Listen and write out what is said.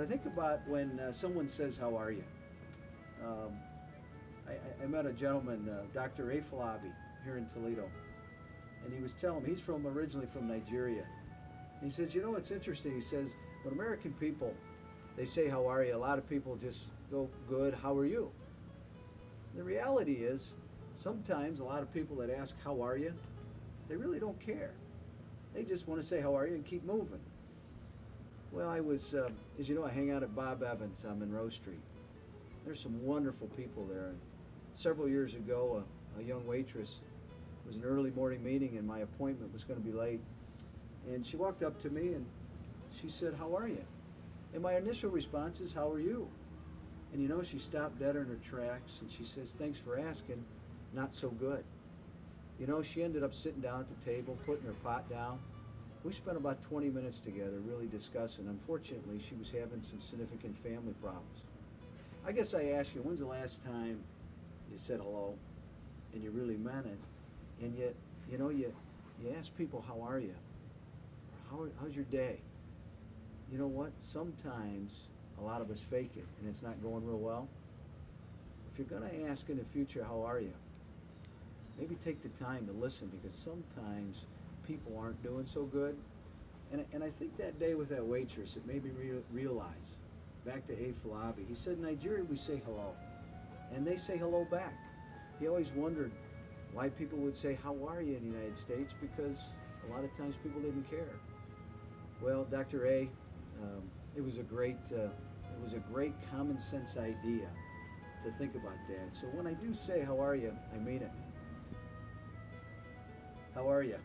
But I think about when someone says, "How are you?" Um, I met a gentleman, Dr. Ray Falabi, here in Toledo, and he was telling me he's originally from Nigeria. And he says, "You know, it's interesting." He says, "When American people they say, 'How are you?' a lot of people just go, 'Good. How are you?'" The reality is, sometimes a lot of people that ask, "How are you?" they really don't care. They just want to say, "How are you?" and keep moving. Well, I was, as you know, I hang out at Bob Evans on Monroe Street. There's some wonderful people there. And several years ago, a young waitress, it was an early morning meeting and my appointment was going to be late. And she walked up to me and she said, "How are you?" And my initial response is, "How are you?" And you know, she stopped dead in her tracks and she says, "Thanks for asking, not so good." You know, she ended up sitting down at the table, putting her pot down. We spent about 20 minutes together really discussing. Unfortunately, she was having some significant family problems. I guess I asked you, when's the last time you said hello and you really meant it? And yet, you know, you ask people, "How are you?" Or how's your day? You know what? Sometimes a lot of us fake it and it's not going real well. If you're going to ask in the future, "How are you?" maybe take the time to listen, because sometimes people aren't doing so good. And I think that day with that waitress, it made me realize, back to A. Falabi, he said, "In Nigeria we say hello, and they say hello back." He always wondered why people would say, "How are you?" in the United States, because a lot of times people didn't care. Well, Dr. A, it was a great common sense idea to think about that. So when I do say, "How are you?" I mean it. How are you?